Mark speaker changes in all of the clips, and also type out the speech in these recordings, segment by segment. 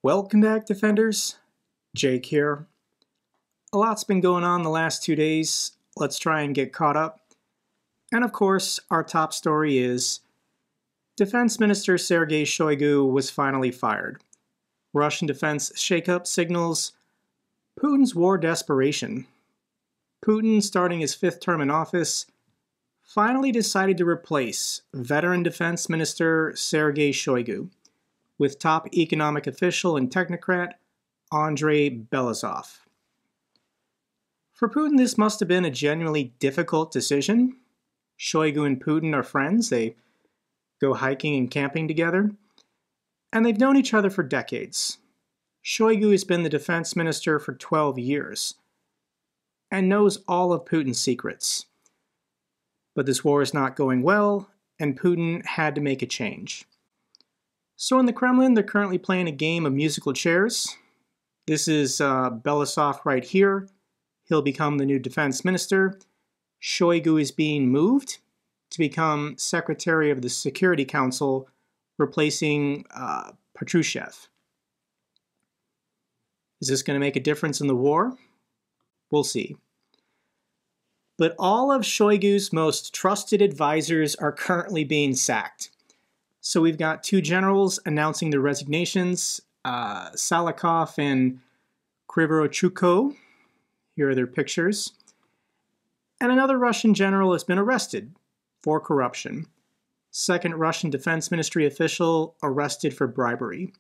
Speaker 1: Welcome back, Defenders. Jake here. A lot's been going on the last 2 days. Let's try and get caught up. And of course, our top story is Defense Minister Sergei Shoigu was finally fired. Russian defense shakeup signals Putin's war desperation. Putin, starting his 5th term in office, finally decided to replace veteran Defense Minister Sergei Shoigu with top economic official and technocrat Andrey Belousov. For Putin, this must have been a genuinely difficult decision. Shoigu and Putin are friends. They go hiking and camping together, and they've known each other for decades. Shoigu has been the defense minister for 12 years and knows all of Putin's secrets. But this war is not going well, and Putin had to make a change. So in the Kremlin, they're currently playing a game of musical chairs. This is Belousov right here. He'll become the new defense minister. Shoigu is being moved to become Secretary of the Security Council, replacing Patrushev. Is this going to make a difference in the war? We'll see. But all of Shoigu's most trusted advisors are currently being sacked. So we've got 2 generals announcing their resignations, Salikov and Krivochukko. Here are their pictures. And another Russian general has been arrested for corruption. 2nd Russian Defense Ministry official arrested for bribery.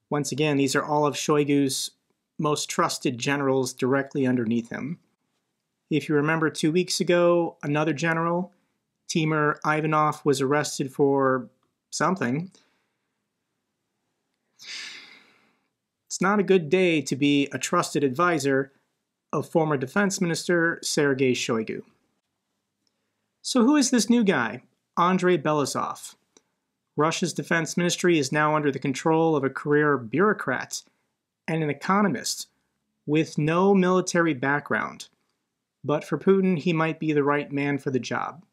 Speaker 1: Once again, these are all of Shoigu's most trusted generals directly underneath him. If you remember 2 weeks ago, another general, Timur Ivanov, was arrested for something. It's not a good day to be a trusted advisor of former Defense Minister Sergei Shoigu. So who is this new guy, Andrey Belousov? Russia's defense ministry is now under the control of a career bureaucrat and an economist with no military background. But for Putin, he might be the right man for the job.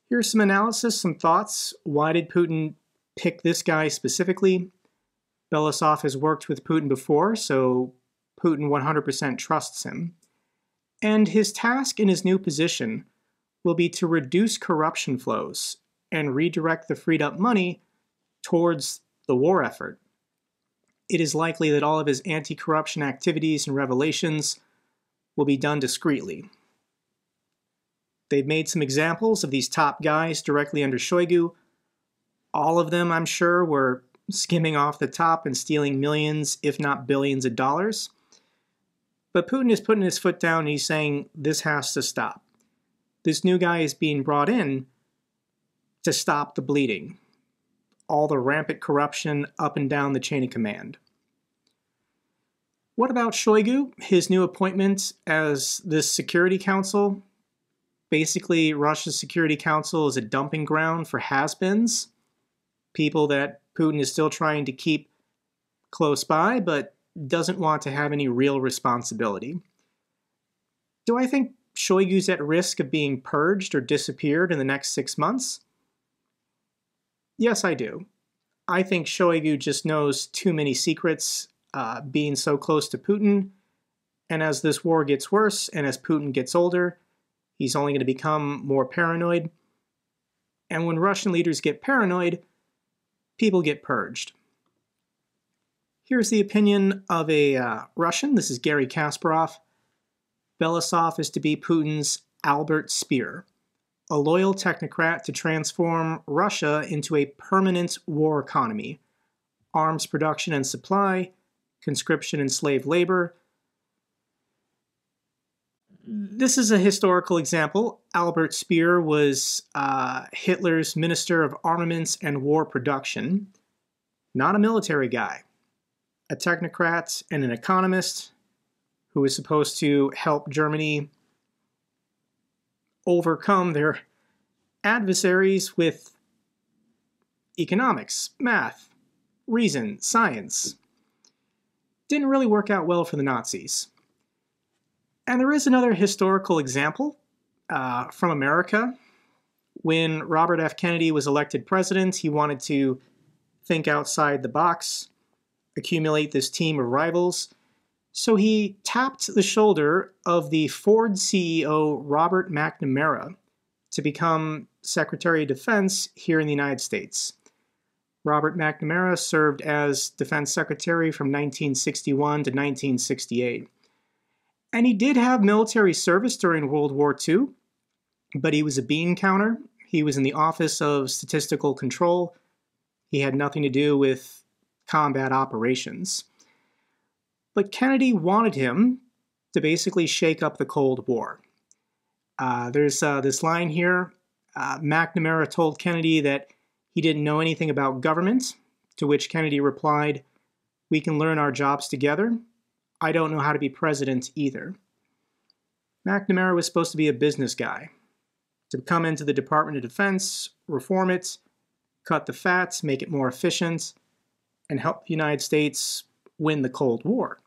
Speaker 1: Here's some analysis, some thoughts. Why did Putin pick this guy specifically? Belousov has worked with Putin before, so Putin 100% trusts him. And his task in his new position will be to reduce corruption flows and redirect the freed up money towards the war effort. It is likely that all of his anti-corruption activities and revelations will be done discreetly. They've made some examples of these top guys directly under Shoigu. All of them, I'm sure, were skimming off the top and stealing millions, if not billions of dollars. But Putin is putting his foot down and he's saying this has to stop. This new guy is being brought in to stop the bleeding, all the rampant corruption up and down the chain of command. What about Shoigu, his new appointment as this Security Council? Basically, Russia's Security Council is a dumping ground for has-beens, people that Putin is still trying to keep close by, but doesn't want to have any real responsibility. Do I think Shoigu's at risk of being purged or disappeared in the next 6 months? Yes, I do. I think Shoigu just knows too many secrets, being so close to Putin, and as this war gets worse and as Putin gets older, he's only going to become more paranoid. And when Russian leaders get paranoid, people get purged. Here's the opinion of a Russian. This is Garry Kasparov. Belousov is to be Putin's Albert Speer, a loyal technocrat to transform Russia into a permanent war economy, arms production and supply, conscription and slave labor. This is a historical example. Albert Speer was Hitler's Minister of Armaments and War Production, not a military guy, a technocrat and an economist who was supposed to help Germany overcome their adversaries with economics, math, reason, science. Didn't really work out well for the Nazis. And there is another historical example from America. When Robert F. Kennedy was elected president, he wanted to think outside the box. accumulate this team of rivals. So he tapped the shoulder of the Ford CEO Robert McNamara to become Secretary of Defense here in the United States. Robert McNamara served as Defense Secretary from 1961 to 1968. And he did have military service during World War II, but he was a bean counter. He was in the Office of Statistical Control. He had nothing to do with combat operations. But Kennedy wanted him to basically shake up the Cold War. There's this line here. McNamara told Kennedy that he didn't know anything about government, to which Kennedy replied, "We can learn our jobs together. I don't know how to be president either." McNamara was supposed to be a business guy, to come into the Department of Defense, reform it, cut the fat, make it more efficient, and help the United States win the Cold War.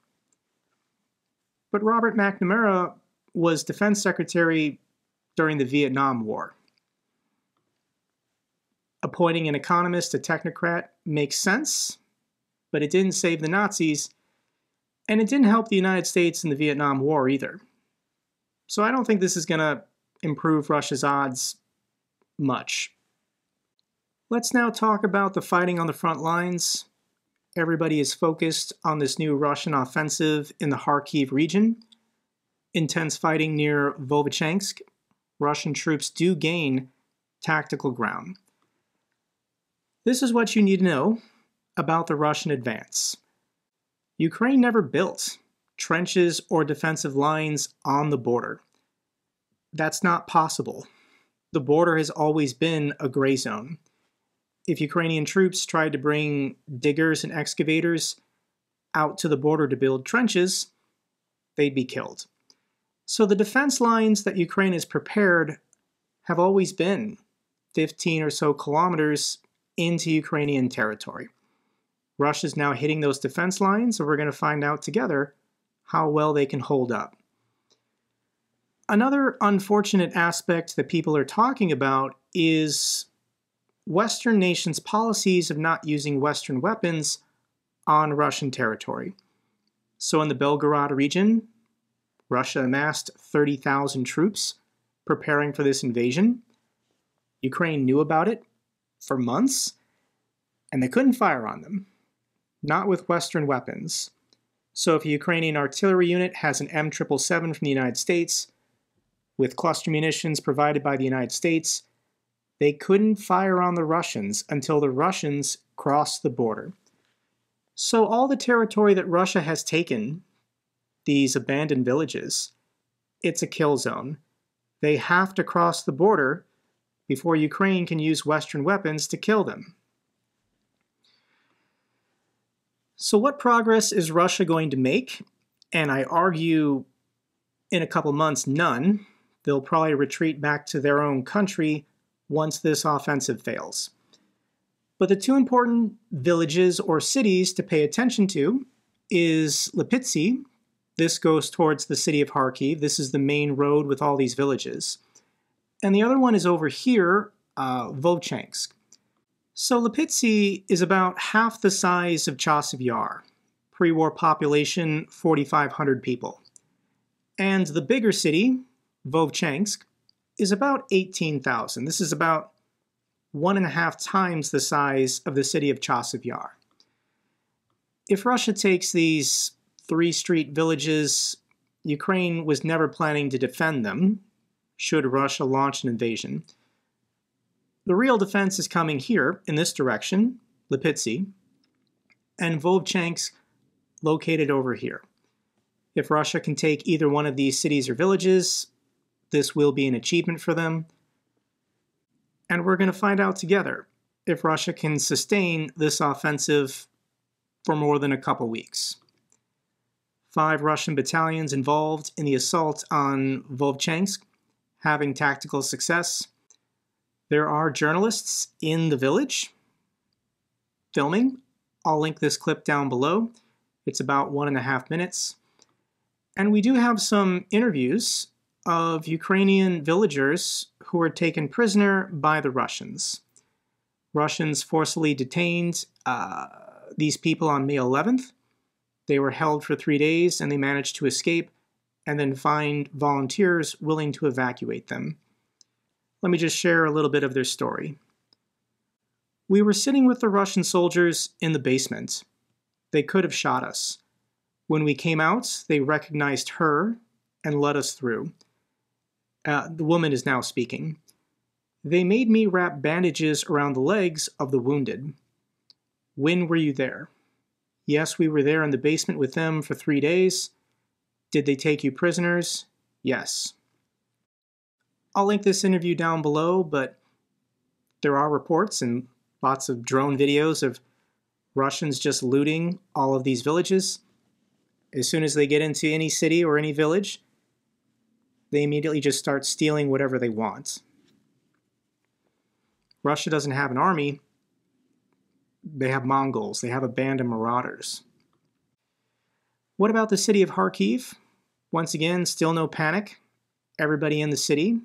Speaker 1: But Robert McNamara was Defense Secretary during the Vietnam War. Appointing an economist, a technocrat, makes sense, but it didn't save the Nazis, and it didn't help the United States in the Vietnam War either. So I don't think this is going to improve Russia's odds much. Let's now talk about the fighting on the front lines. Everybody is focused on this new Russian offensive in the Kharkiv region. Intense fighting near Vovchansk. Russian troops do gain tactical ground. This is what you need to know about the Russian advance. Ukraine never built trenches or defensive lines on the border. That's not possible. The border has always been a gray zone. If Ukrainian troops tried to bring diggers and excavators out to the border to build trenches, they'd be killed. So the defense lines that Ukraine has prepared have always been 15 or so kilometers into Ukrainian territory. Russia's now hitting those defense lines, and we're going to find out together how well they can hold up. Another unfortunate aspect that people are talking about is Western nations' policies of not using Western weapons on Russian territory. So in the Belgorod region, Russia amassed 30,000 troops preparing for this invasion. Ukraine knew about it for months, and they couldn't fire on them, not with Western weapons. So if a Ukrainian artillery unit has an M777 from the United States, with cluster munitions provided by the United States, they couldn't fire on the Russians until the Russians crossed the border. So all the territory that Russia has taken, these abandoned villages, it's a kill zone. They have to cross the border before Ukraine can use Western weapons to kill them. So what progress is Russia going to make? And I argue in a couple months, none. They'll probably retreat back to their own country once this offensive fails. But the two important villages or cities to pay attention to is Lipitsy. This goes towards the city of Kharkiv. This is the main road with all these villages. And the other one is over here, Vovchansk. So Lipitsy is about half the size of Chasiv Yar. Pre-war population, 4,500 people. And the bigger city, Vovchansk, is about 18,000. This is about 1.5 times the size of the city of Chasiv Yar. If Russia takes these 3 street villages, Ukraine was never planning to defend them, should Russia launch an invasion. The real defense is coming here, in this direction, Lipitsy, and Vovchansk located over here. If Russia can take either one of these cities or villages, this will be an achievement for them. And we're going to find out together if Russia can sustain this offensive for more than a couple weeks. 5 Russian battalions involved in the assault on Vovchansk, having tactical success. There are journalists in the village filming. I'll link this clip down below. It's about 1.5 minutes. And we do have some interviews of Ukrainian villagers who were taken prisoner by the Russians. Russians forcibly detained these people on May 11th. They were held for 3 days and they managed to escape and then find volunteers willing to evacuate them. Let me just share a little bit of their story. We were sitting with the Russian soldiers in the basement. They could have shot us. When we came out, they recognized her and let us through. The woman is now speaking. They made me wrap bandages around the legs of the wounded. When were you there? Yes, we were there in the basement with them for 3 days. Did they take you prisoners? Yes. I'll link this interview down below, but there are reports and lots of drone videos of Russians just looting all of these villages. As soon as they get into any city or any village, they immediately just start stealing whatever they want. Russia doesn't have an army. They have Mongols. They have a band of marauders. What about the city of Kharkiv? Once again, still no panic. Everybody in the city.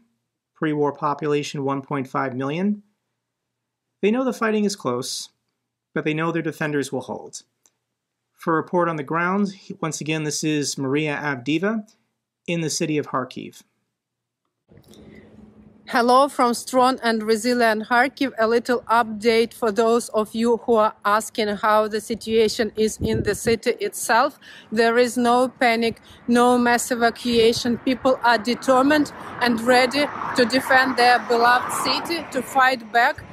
Speaker 1: Pre-war population 1.5 million. They know the fighting is close, but they know their defenders will hold. For a report on the ground, once again, this is Maria Avdiva in the city of Kharkiv.
Speaker 2: Hello from strong and resilient Kharkiv. A little update for those of you who are asking how the situation is in the city itself. There is no panic, no mass evacuation. People are determined and ready to defend their beloved city, to fight back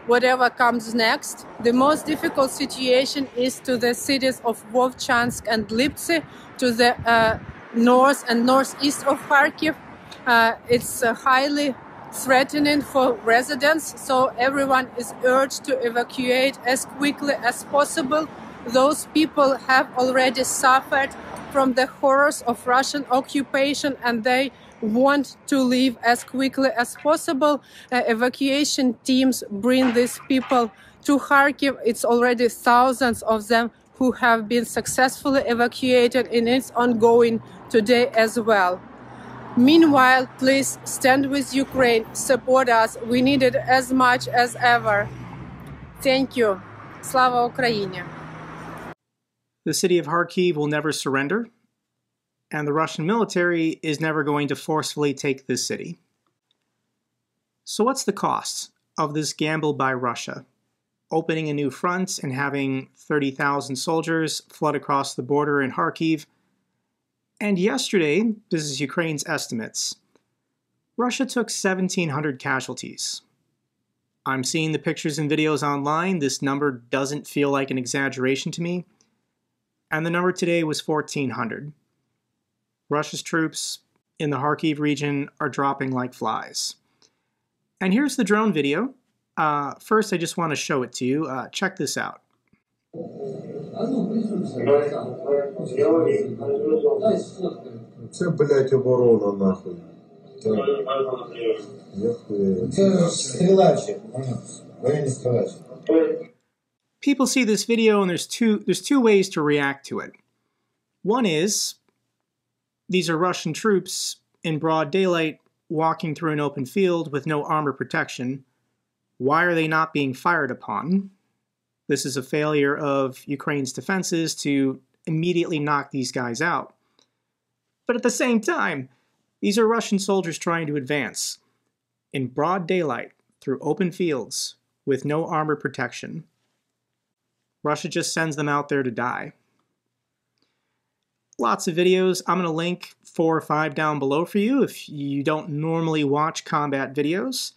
Speaker 2: whatever comes next. The most difficult situation is to the cities of Vovchansk and Lipsy, to the north and northeast of Kharkiv. It's highly threatening for residents, so everyone is urged to evacuate as quickly as possible. Those people have already suffered from the horrors of Russian occupation and they want to leave as quickly as possible. Evacuation teams bring these people to Kharkiv. It's already thousands of them who have been successfully evacuated, and it's ongoing today as well. Meanwhile, please stand with Ukraine, support us. We need it as much as ever. Thank you. Slava Ukraini.
Speaker 1: The city of Kharkiv will never surrender, and the Russian military is never going to forcefully take this city. So what's the cost of this gamble by Russia? Opening a new front and having 30,000 soldiers flood across the border in Kharkiv. And yesterday, this is Ukraine's estimates, Russia took 1,700 casualties. I'm seeing the pictures and videos online. This number doesn't feel like an exaggeration to me. And the number today was 1,400. Russia's troops in the Kharkiv region are dropping like flies. And here's the drone video. First, I just want to show it to you. Check this out.
Speaker 3: Це, блядь, оборона, нахуй. Це стрілячі, воєнні стрілячі.
Speaker 1: People see this video and there's two ways to react to it. One is, these are Russian troops in broad daylight walking through an open field with no armor protection. Why are they not being fired upon? This is a failure of Ukraine's defenses to immediately knock these guys out. But at the same time, these are Russian soldiers trying to advance in broad daylight through open fields with no armor protection. Russia just sends them out there to die. Lots of videos. I'm going to link 4 or 5 down below for you if you don't normally watch combat videos.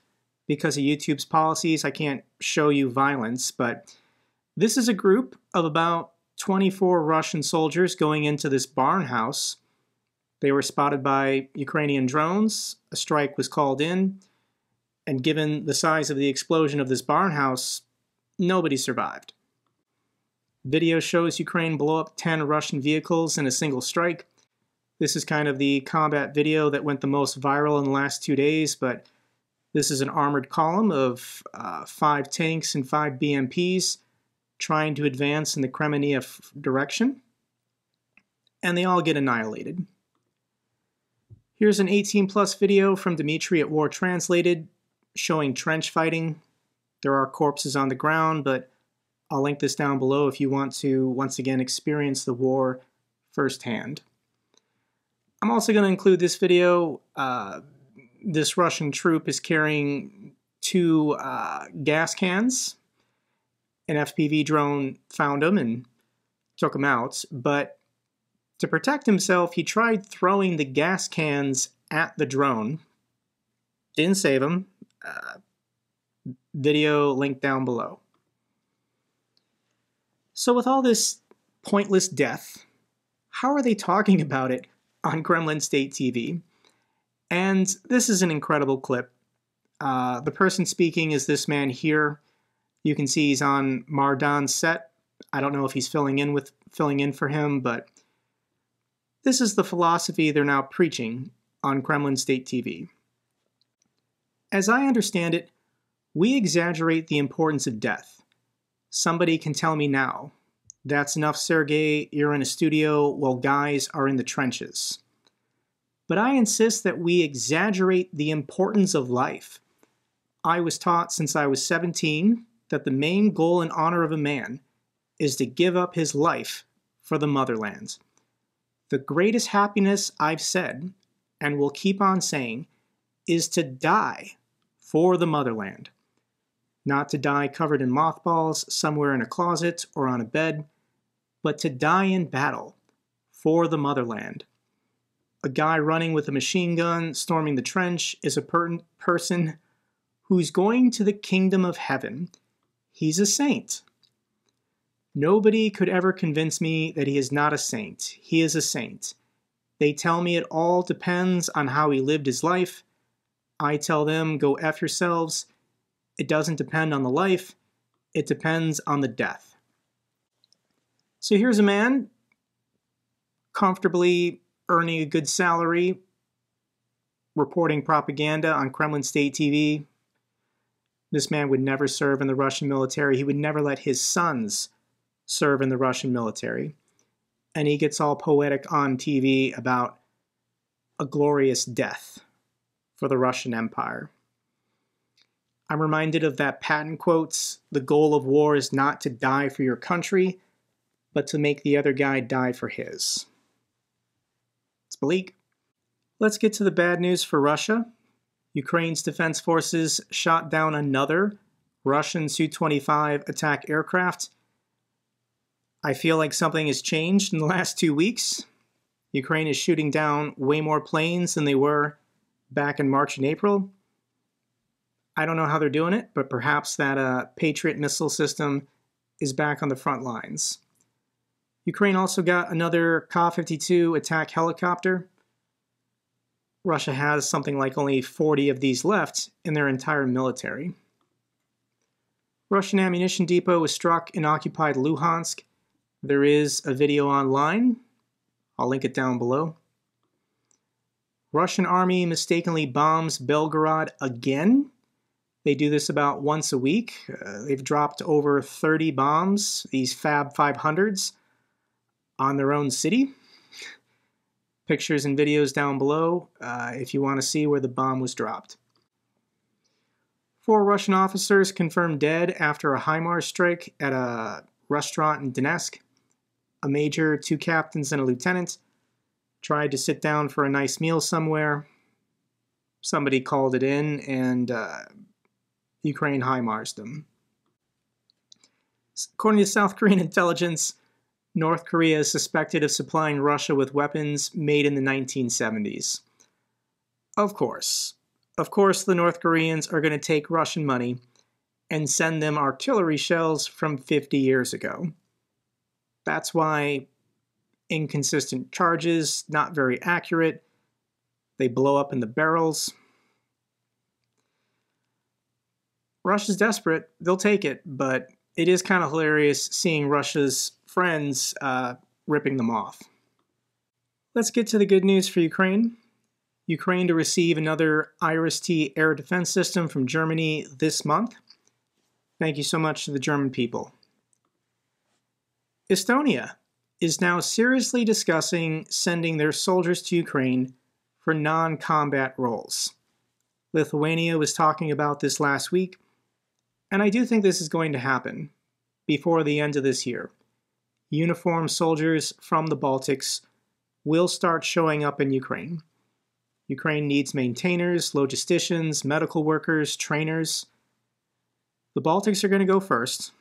Speaker 1: Because of YouTube's policies, I can't show you violence, but this is a group of about 24 Russian soldiers going into this barn house. They were spotted by Ukrainian drones. A strike was called in, and given the size of the explosion of this barn house, nobody survived. Video shows Ukraine blow up 10 Russian vehicles in a single strike. This is kind of the combat video that went the most viral in the last 2 days, but this is an armored column of 5 tanks and 5 BMPs trying to advance in the Crimea direction, and they all get annihilated. Here's an 18+ video from Dmitry at War Translated showing trench fighting. There are corpses on the ground, but I'll link this down below if you want to, once again, experience the war firsthand. I'm also going to include this video. This Russian troop is carrying 2 gas cans. An FPV drone found him and took him out, but to protect himself, he tried throwing the gas cans at the drone. Didn't save him. Video linked down below. So with all this pointless death, how are they talking about it on Kremlin State TV? And this is an incredible clip. The person speaking is this man here. You can see he's on Mardan's set. I don't know if he's filling in for him, but this is the philosophy they're now preaching on Kremlin State TV. As I understand it, we exaggerate the importance of death. Somebody can tell me now, that's enough, Sergei, you're in a studio while guys are in the trenches. But I insist that we exaggerate the importance of life. I was taught since I was 17 that the main goal and honor of a man is to give up his life for the motherland. The greatest happiness, I've said, and will keep on saying, is to die for the motherland. Not to die covered in mothballs somewhere in a closet or on a bed, but to die in battle for the motherland. A guy running with a machine gun storming the trench is a person who's going to the kingdom of heaven. He's a saint. Nobody could ever convince me that he is not a saint. He is a saint. They tell me it all depends on how he lived his life. I tell them, go F yourselves. It doesn't depend on the life. It depends on the death. So here's a man comfortably earning a good salary, reporting propaganda on Kremlin State TV. This man would never serve in the Russian military. He would never let his sons serve in the Russian military. And he gets all poetic on TV about a glorious death for the Russian Empire. I'm reminded of that Patton quote, the goal of war is not to die for your country, but to make the other guy die for his. It's bleak. Let's get to the bad news for Russia. Ukraine's defense forces shot down another Russian Su-25 attack aircraft. I feel like something has changed in the last 2 weeks. Ukraine is shooting down way more planes than they were back in March and April. I don't know how they're doing it, but perhaps that Patriot missile system is back on the front lines. Ukraine also got another Ka-52 attack helicopter. Russia has something like only 40 of these left in their entire military. Russian ammunition depot was struck in occupied Luhansk. There is a video online. I'll link it down below. Russian army mistakenly bombs Belgorod again. They do this about once a week. They've dropped over 30 bombs, these Fab 500s, on their own city. Pictures and videos down below if you want to see where the bomb was dropped. 4 Russian officers confirmed dead after a HIMARS strike at a restaurant in Donetsk. A major, 2 captains, and a lieutenant tried to sit down for a nice meal somewhere. Somebody called it in, and Ukraine HIMARSed them. According to South Korean intelligence, North Korea is suspected of supplying Russia with weapons made in the 1970s. Of course. Of course, the North Koreans are going to take Russian money and send them artillery shells from 50 years ago. That's why inconsistent charges, not very accurate, they blow up in the barrels. Russia's desperate, they'll take it, but it is kind of hilarious seeing Russia's friends ripping them off. Let's get to the good news for Ukraine. Ukraine to receive another IRIS-T air defense system from Germany this month. Thank you so much to the German people. Estonia is now seriously discussing sending their soldiers to Ukraine for non-combat roles. Lithuania was talking about this last week, and I do think this is going to happen, before the end of this year. Uniformed soldiers from the Baltics will start showing up in Ukraine. Ukraine needs maintainers, logisticians, medical workers, trainers. The Baltics are going to go first.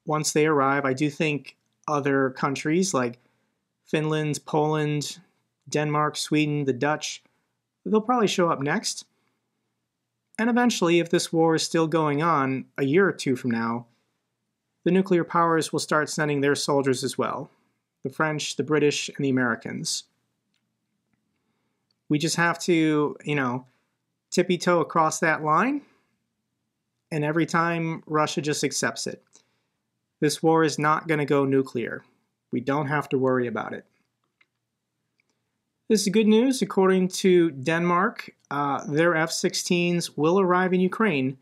Speaker 1: Once they arrive, I do think other countries like Finland, Poland, Denmark, Sweden, the Dutch, they'll probably show up next. And eventually, if this war is still going on a year or two from now, the nuclear powers will start sending their soldiers as well. The French, the British, and the Americans. We just have to, tippy-toe across that line, and every time Russia just accepts it. This war is not going to go nuclear. We don't have to worry about it. This is good news. According to Denmark, their F-16s will arrive in Ukraine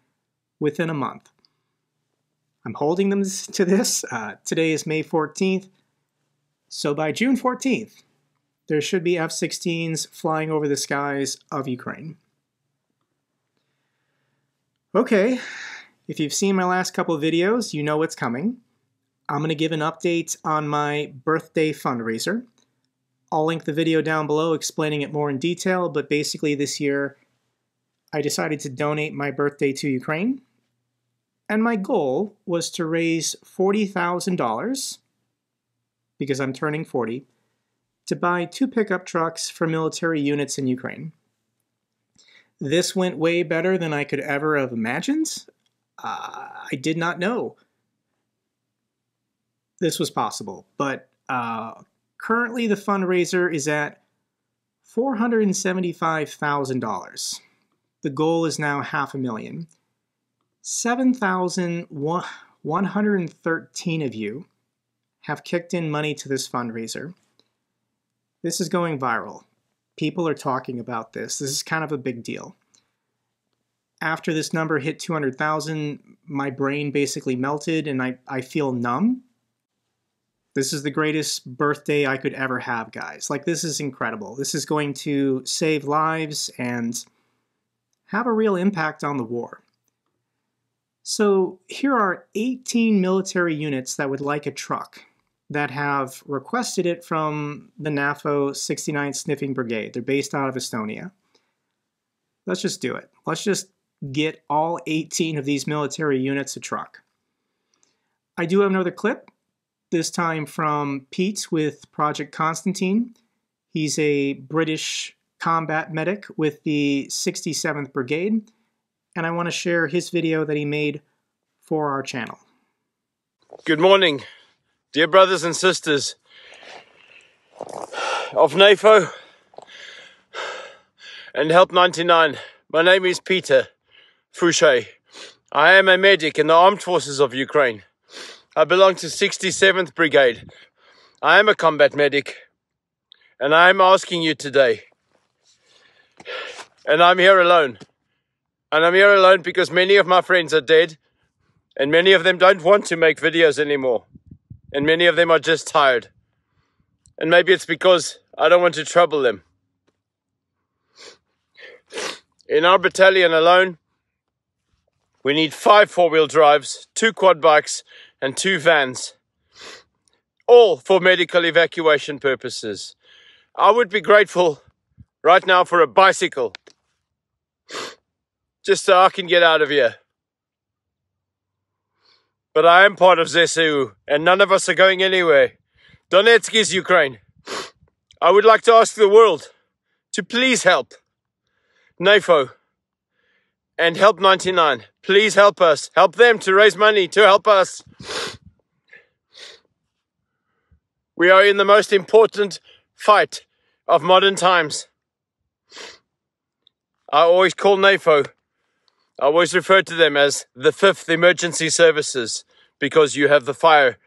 Speaker 1: within a month. I'm holding them to this. Today is May 14th. So by June 14th, there should be F-16s flying over the skies of Ukraine. Okay, if you've seen my last couple of videos, you know what's coming. I'm going to give an update on my birthday fundraiser. I'll link the video down below explaining it more in detail, but basically this year I decided to donate my birthday to Ukraine. And my goal was to raise $40,000, because I'm turning 40, to buy 2 pickup trucks for military units in Ukraine. This went way better than I could ever have imagined. I did not know this was possible, but currently the fundraiser is at $475,000. The goal is now $500,000. 7,113 of you have kicked in money to this fundraiser. This is going viral. People are talking about this. This is kind of a big deal. After this number hit 200,000, my brain basically melted and I feel numb. This is the greatest birthday I could ever have, guys. Like, this is incredible. This is going to save lives and have a real impact on the war. So here are 18 military units that would like a truck that have requested it from the NATO 69th Sniffing Brigade. They're based out of Estonia. Let's just do it. Let's just get all 18 of these military units a truck. I do have another clip, this time from Pete with Project Constantine. He's a British combat medic with the 67th Brigade, and I want to share his video that he made for our channel.
Speaker 4: Good morning, dear brothers and sisters of NATO and Help 99. My name is Peter Fouché. I am a medic in the armed forces of Ukraine. I belong to 67th Brigade. I am a combat medic, and I am asking you today, and I'm here alone. And I'm here alone because many of my friends are dead, and many of them don't want to make videos anymore. And many of them are just tired. And maybe it's because I don't want to trouble them. In our battalion alone, we need 5 4-wheel drives, 2 quad bikes, and 2 vans. All for medical evacuation purposes. I would be grateful right now for a bicycle, just so I can get out of here. But I am part of ZSU, and none of us are going anywhere. Donetsk is Ukraine. I would like to ask the world to please help NATO and Help 99. Please help us. Help them to raise money to help us. We are in the most important fight of modern times. I always call NATO, I always refer to them as the 5th emergency services, because you have the fire,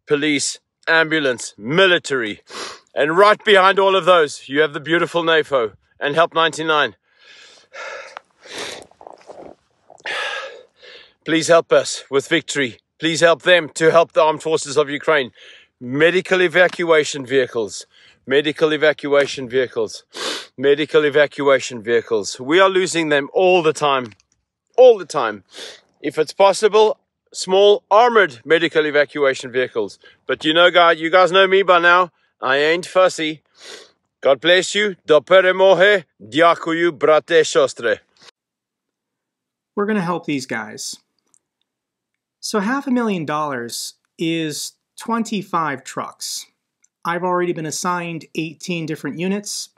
Speaker 4: police, ambulance, military, and right behind all of those, you have the beautiful NATO and Help 99. Please help us with victory. Please help them to help the armed forces of Ukraine. Medical evacuation vehicles, medical evacuation vehicles, medical evacuation vehicles. We are losing them all the time. All the time. If it's possible, small armored medical evacuation vehicles. But you know, guys, you guys know me by now. I ain't fussy. God bless you. Do peremohe. Dziękuję, brate, siostre.
Speaker 1: We're going to help these guys. So $500,000 is 25 trucks. I've already been assigned 18 different units.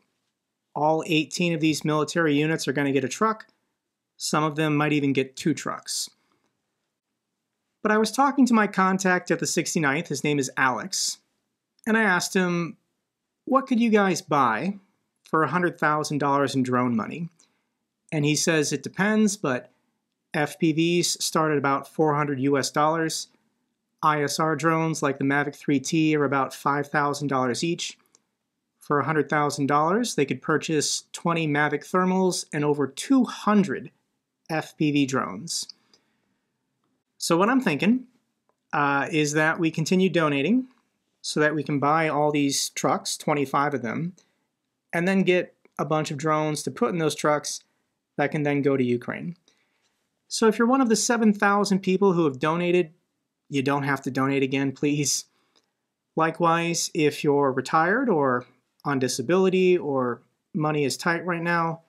Speaker 1: All 18 of these military units are going to get a truck. Some of them might even get 2 trucks. But I was talking to my contact at the 69th, his name is Alex, and I asked him, what could you guys buy for $100,000 in drone money? And he says it depends, but FPVs start at about $400 US. ISR drones like the Mavic 3T are about $5,000 each. For $100,000, they could purchase 20 Mavic thermals and over 200 FPV drones. So what I'm thinking is that we continue donating so that we can buy all these trucks, 25 of them, and then get a bunch of drones to put in those trucks that can then go to Ukraine. So if you're one of the 7,000 people who have donated, you don't have to donate again, please. Likewise, if you're retired or on disability or money is tight right now,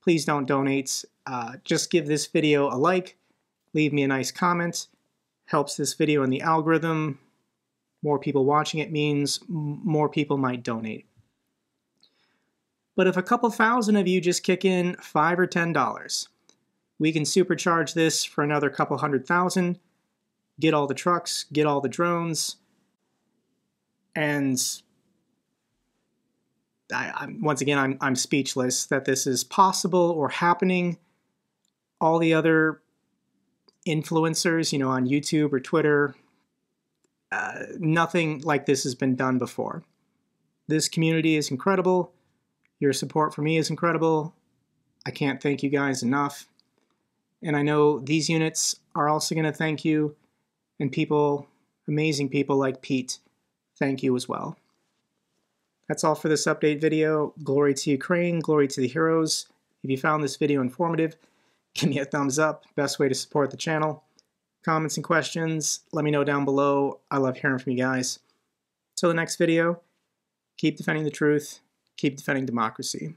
Speaker 1: please don't donate. Just give this video a like, leave me a nice comment. Helps this video in the algorithm. More people watching it means more people might donate. But if a couple thousand of you just kick in $5 or $10, we can supercharge this for another couple 100,000, get all the trucks, get all the drones, and once again, I'm speechless that this is possible or happening. All the other influencers, on YouTube or Twitter, nothing like this has been done before. This community is incredible. Your support for me is incredible. I can't thank you guys enough. And I know these units are also going to thank you, and people, amazing people like Pete, thank you as well. That's all for this update video. Glory to Ukraine, glory to the heroes. If you found this video informative, give me a thumbs up. Best way to support the channel. Comments and questions, let me know down below. I love hearing from you guys. Till the next video, keep defending the truth, keep defending democracy.